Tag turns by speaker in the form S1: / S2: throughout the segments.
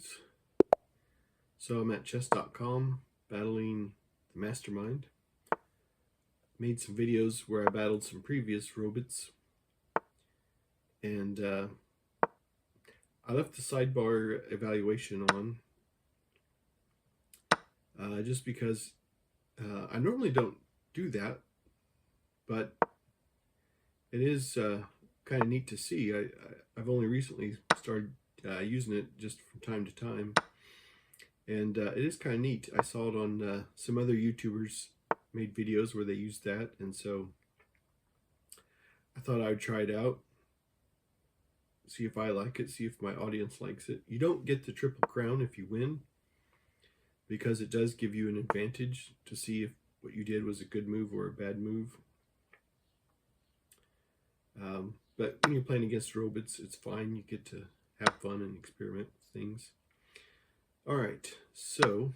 S1: robots. So I'm at chess.com battling the Mastermind. Made some videos where I battled some previous robots. And I left the sidebar evaluation on just because I normally don't do that, but it is kind of neat to see. I've only recently started using it just from time to time, and it is kind of neat. I saw it on some other YouTubers made videos where they used that, and so I thought I would try it out, see if I like it, see if my audience likes it. You don't get the triple crown if you win, because it does give you an advantage to see if what you did was a good move or a bad move. But when you're playing against robots, it's fine. You get to have fun and experiment with things. All right, so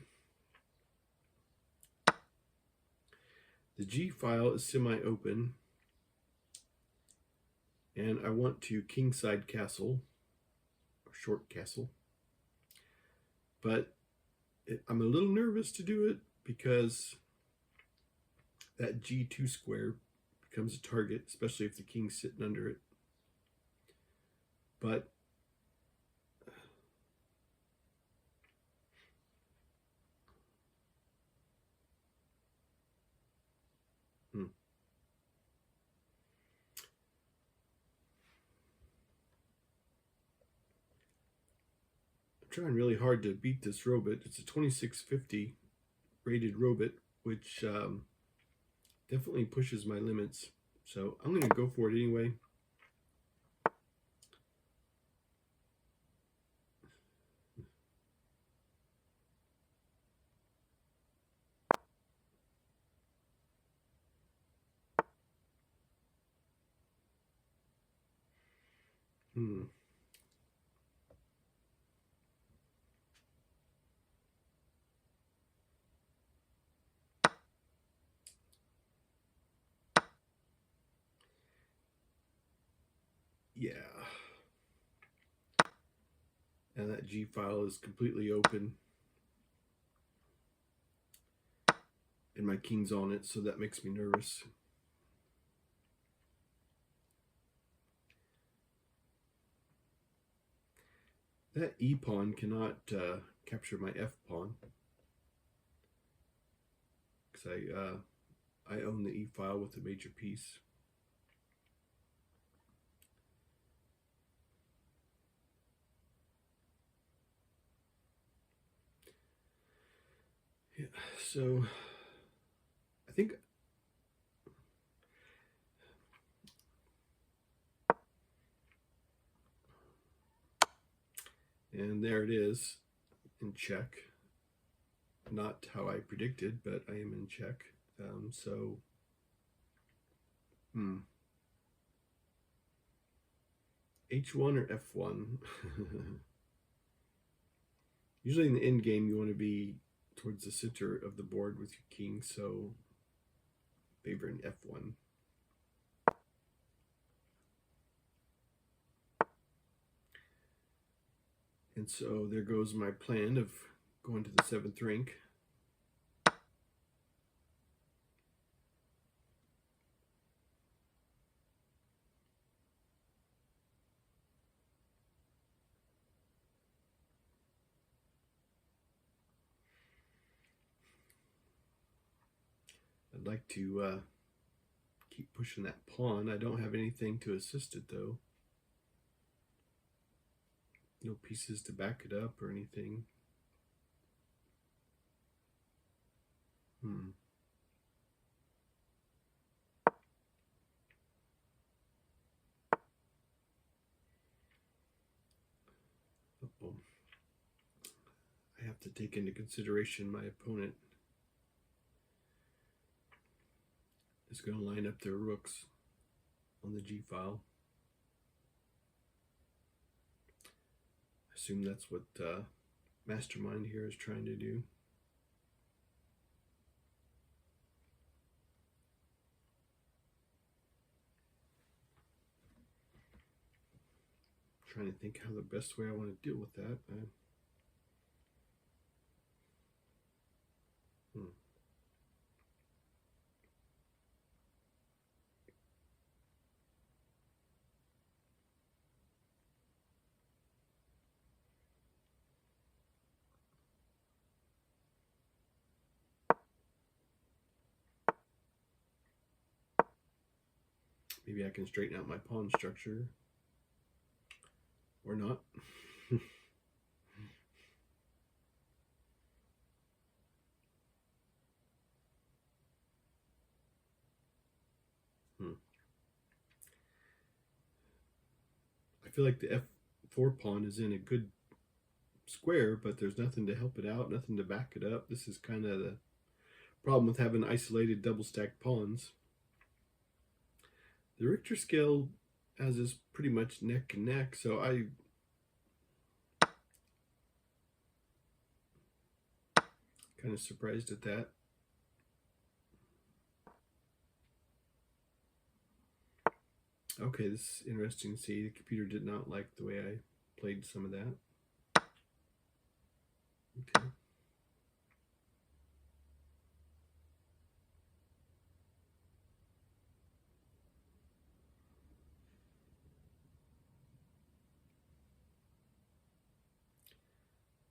S1: the G file is semi-open, and I want to kingside castle, or short castle, but I'm a little nervous to do it because that G2 square becomes a target, especially if the king's sitting under it. But I'm trying really hard to beat this robot. It's a 2650 rated robot, which definitely pushes my limits. So I'm going to go for it anyway. Yeah. And that G file is completely open. And my king's on it, so that makes me nervous. That E pawn cannot capture my F pawn, because I own the E file with a major piece. Yeah, so I think and there it is in check. Not how I predicted, but I am in check. H1 or F1? Usually in the end game, you want to be towards the center of the board with your king, so favor an F1. And so there goes my plan of going to the 7th rank. I'd like to keep pushing that pawn. I don't have anything to assist it, though. No pieces to back it up or anything. Uh-oh. I have to take into consideration my opponent is going to line up their rooks on the G file. I assume that's what Mastermind here is trying to do. Trying to think how the best way I want to deal with that. Maybe I can straighten out my pawn structure. Or not. I feel like the f4 pawn is in a good square, but there's nothing to help it out, nothing to back it up. This is kind of the problem with having isolated double stacked pawns. The Richter scale has is pretty much neck and neck, so I kind of surprised at that. Okay, this is interesting to see. The computer did not like the way I played some of that. Okay.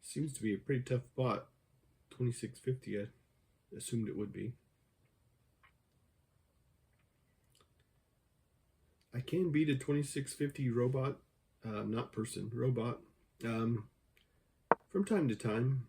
S1: Seems to be a pretty tough spot. 2650, I assumed it would be. I can beat a 2650 robot, not person, robot, from time to time.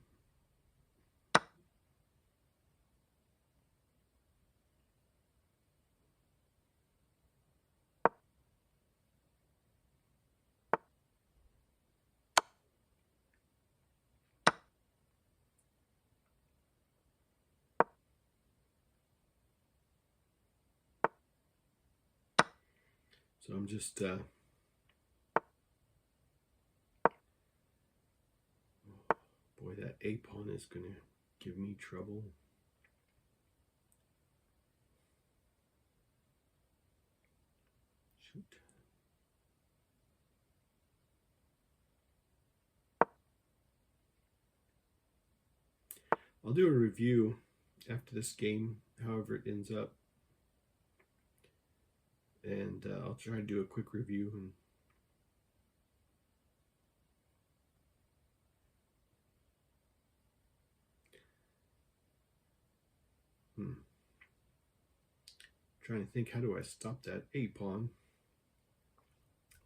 S1: So I'm just boy, that A pawn is going to give me trouble. Shoot. I'll do a review after this game, however it ends up. And I'll try to do a quick review. Trying to think, how do I stop that A pawn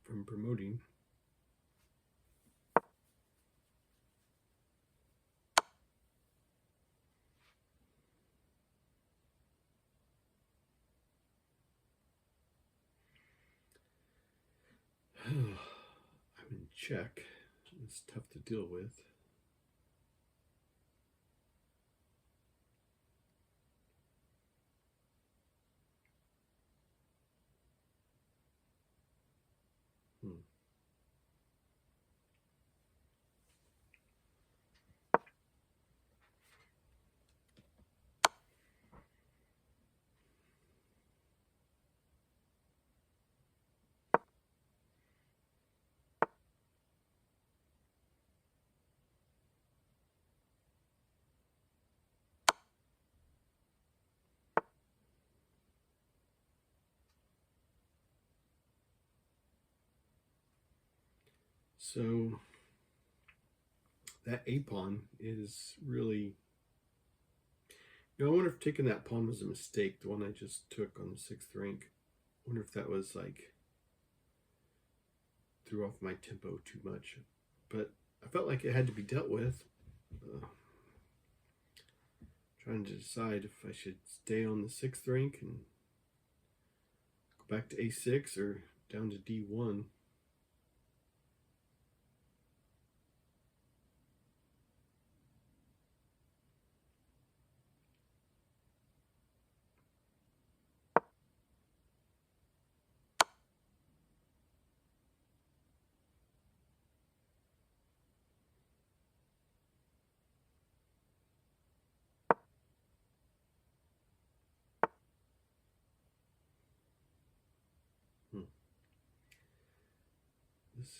S1: from promoting? I'm in check. It's tough to deal with. So that A pawn is really, I wonder if taking that pawn was a mistake, the one I just took on the 6th rank. I wonder if that was like, threw off my tempo too much. But I felt like it had to be dealt with. Trying to decide if I should stay on the 6th rank and go back to A6 or down to D1.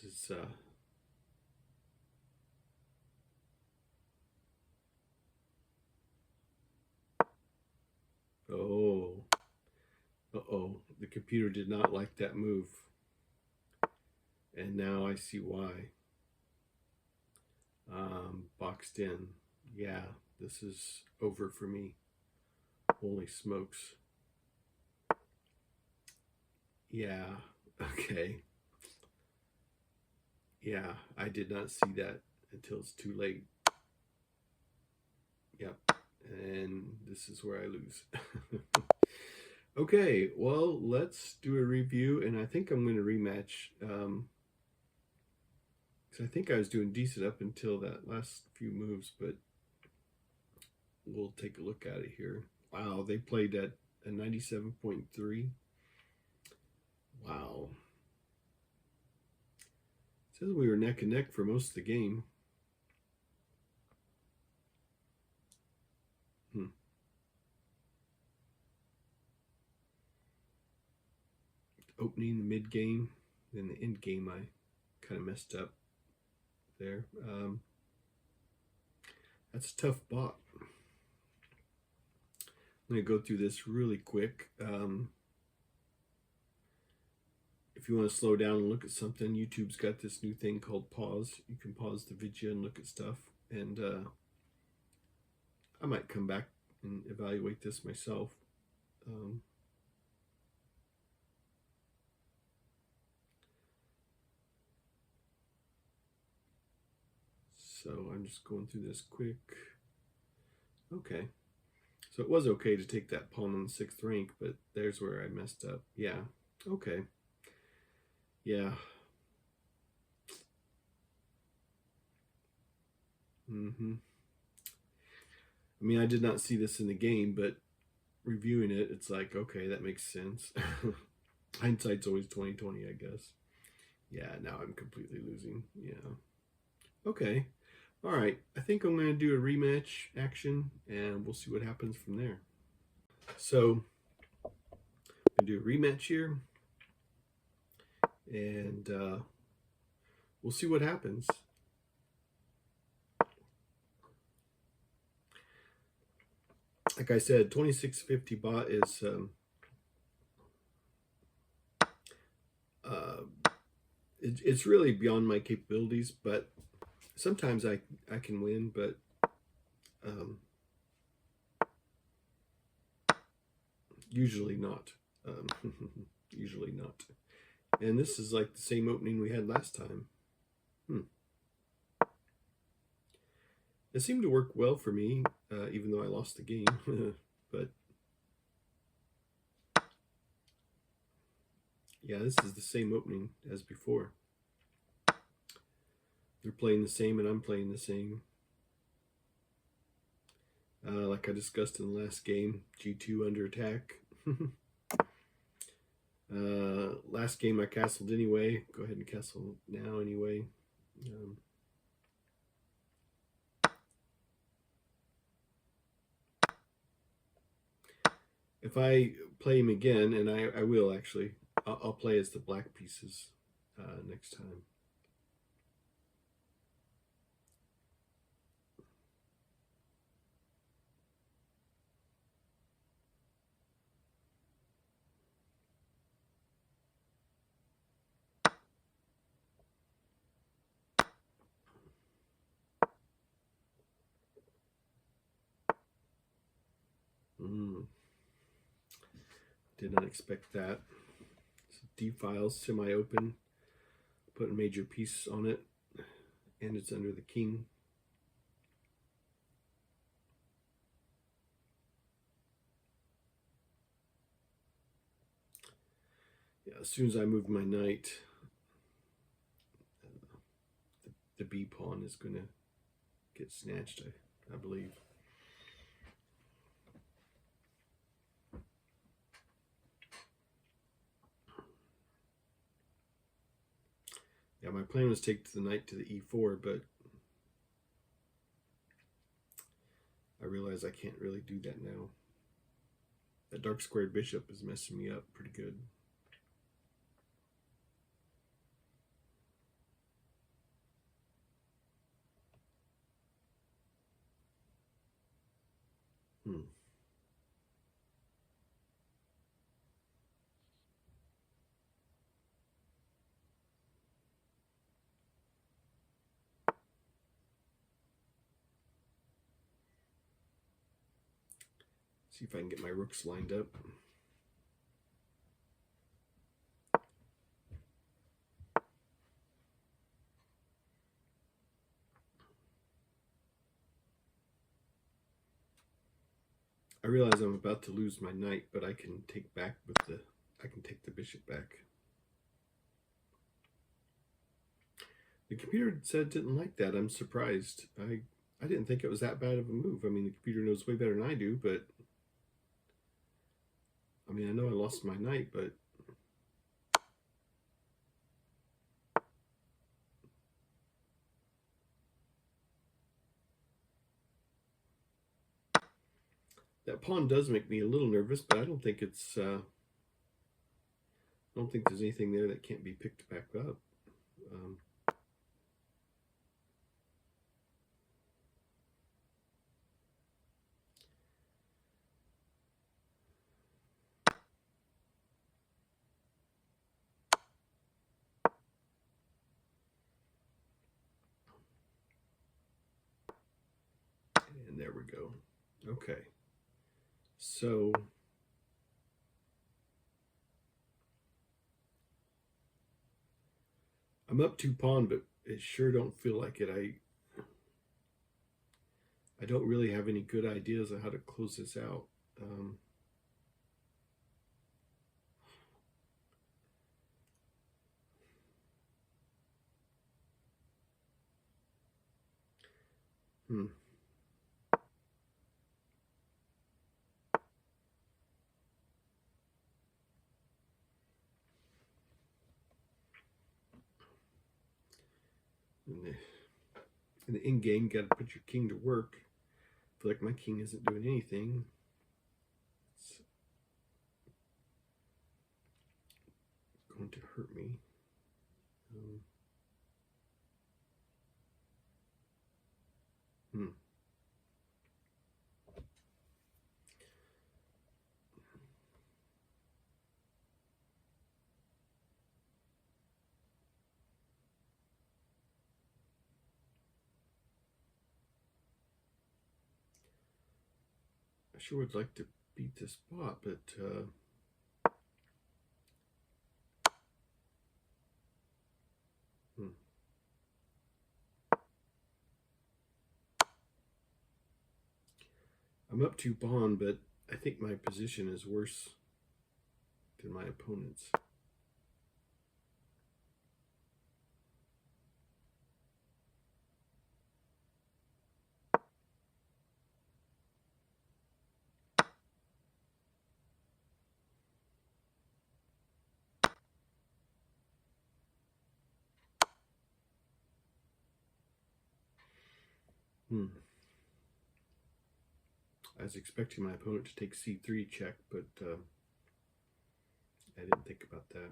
S1: This is oh, the computer did not like that move, and now I see why. Boxed in. Yeah, this is over for me. Holy smokes. Yeah. Okay. Yeah, I did not see that until it's too late. Yep. And this is where I lose. Okay, well, let's do a review, and I think I'm going to rematch. 'Cause I think I was doing decent up until that last few moves, but we'll take a look at it here. Wow, they played at a 97.3. Wow. It says we were neck and neck for most of the game. Hmm. Opening, the mid game, then the end game, I kind of messed up there. That's a tough bot. I'm going to go through this really quick. If you want to slow down and look at something, YouTube's got this new thing called pause. You can pause the video and look at stuff. And I might come back and evaluate this myself. So I'm just going through this quick. Okay. So it was okay to take that pawn on the 6th rank, but there's where I messed up. Yeah. Okay. Yeah. Mm-hmm. I mean, I did not see this in the game, but reviewing it, it's like, okay, that makes sense. Hindsight's always 20/20, I guess. Yeah, now I'm completely losing. Yeah. Okay. All right. I think I'm going to do a rematch action, and we'll see what happens from there. So, I'm going to do a rematch here, and we'll see what happens. Like I said, 2650 bot is uh, it's really beyond my capabilities, but sometimes I can win, but um, usually not. Usually not. And this is like the same opening we had last time. It seemed to work well for me, even though I lost the game. But yeah, this is the same opening as before. They're playing the same and I'm playing the same. Like I discussed in the last game, G2 under attack. Last game I castled anyway. Go ahead and castle now anyway. If I play him again, and I will actually, I'll play as the black pieces next time. Did not expect that. So D files, semi-open. Put a major piece on it, and it's under the king. Yeah, as soon as I move my knight, the B pawn is going to get snatched, I believe. Yeah, my plan was to take the knight to the E4, but I realize I can't really do that now. That dark squared bishop is messing me up pretty good. See if I can get my rooks lined up. I realize I'm about to lose my knight, but I can take the bishop back. The computer said it didn't like that. I'm surprised. I didn't think it was that bad of a move. I mean, the computer knows way better than I do, but I mean, I know I lost my knight, but that pawn does make me a little nervous, but I don't think it's I don't think there's anything there that can't be picked back up. And there we go. Okay. So I'm up 2 pawn, but it sure don't feel like it. I don't really have any good ideas on how to close this out. Hmm. In the in game, got to put your king to work. I feel like my king isn't doing anything. It's going to hurt me. Hmm. I sure would like to beat this spot, but I'm up 2 pawn, but I think my position is worse than my opponent's. I was expecting my opponent to take c3 check, but I didn't think about that.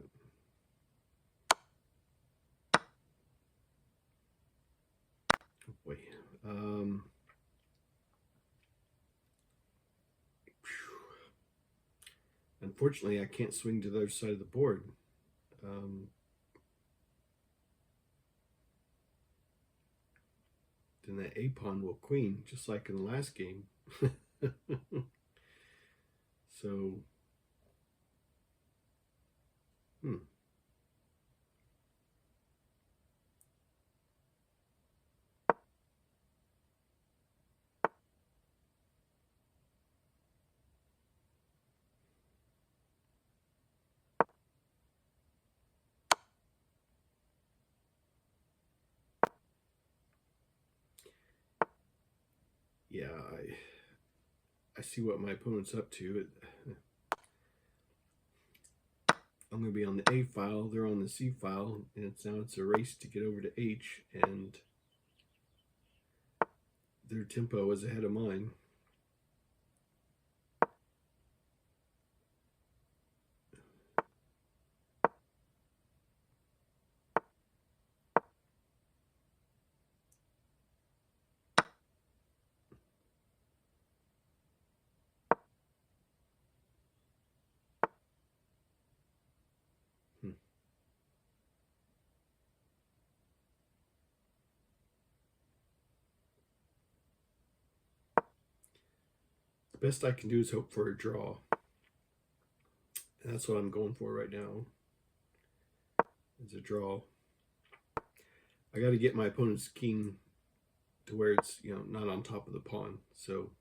S1: Oh boy. Unfortunately, I can't swing to the other side of the board. Then that a pawn will queen, just like in the last game. So, yeah, I see what my opponent's up to. I'm going to be on the A file, they're on the C file, and it's a race to get over to H, and their tempo is ahead of mine. The best I can do is hope for a draw. And that's what I'm going for right now. Is a draw. I got to get my opponent's king to where it's not on top of the pawn. So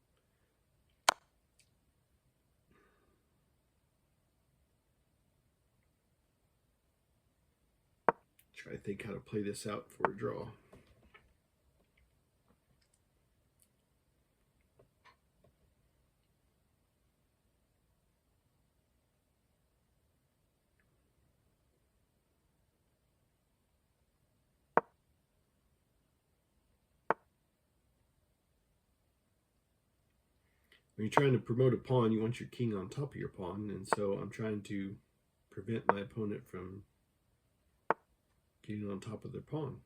S1: Try to think how to play this out for a draw. When you're trying to promote a pawn, you want your king on top of your pawn, and so I'm trying to prevent my opponent from getting on top of their pawn.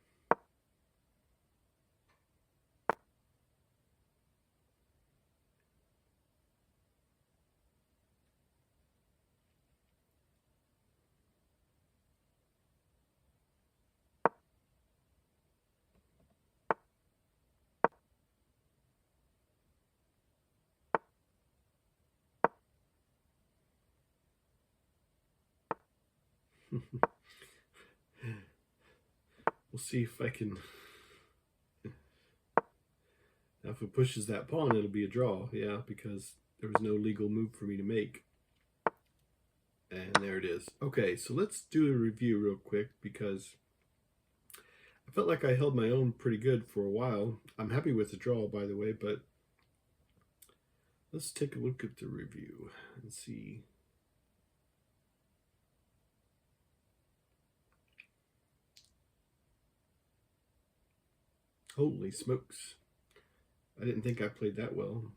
S1: We'll see if I can. Now, if it pushes that pawn, it'll be a draw. Yeah, because there was no legal move for me to make. And there it is. Okay, so let's do a review real quick because I felt like I held my own pretty good for a while. I'm happy with the draw, by the way, but let's take a look at the review and see. Holy smokes. I didn't think I played that well.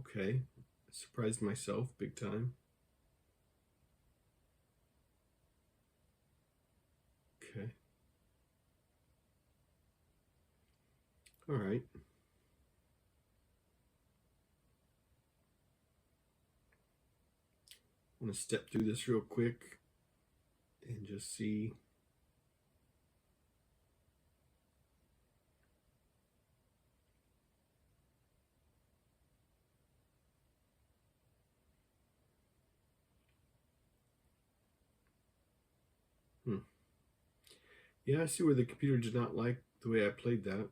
S1: Okay, surprised myself big time. Okay. All right. I'm going to step through this real quick and just see. Yeah, I see where the computer did not like the way I played that.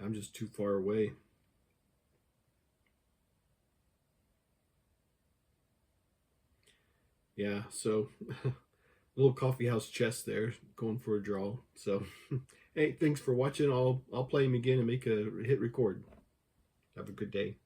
S1: I'm just too far away. Yeah, so little coffee house chess there, going for a draw. So, hey, thanks for watching. I'll play him again and make a hit record. Have a good day.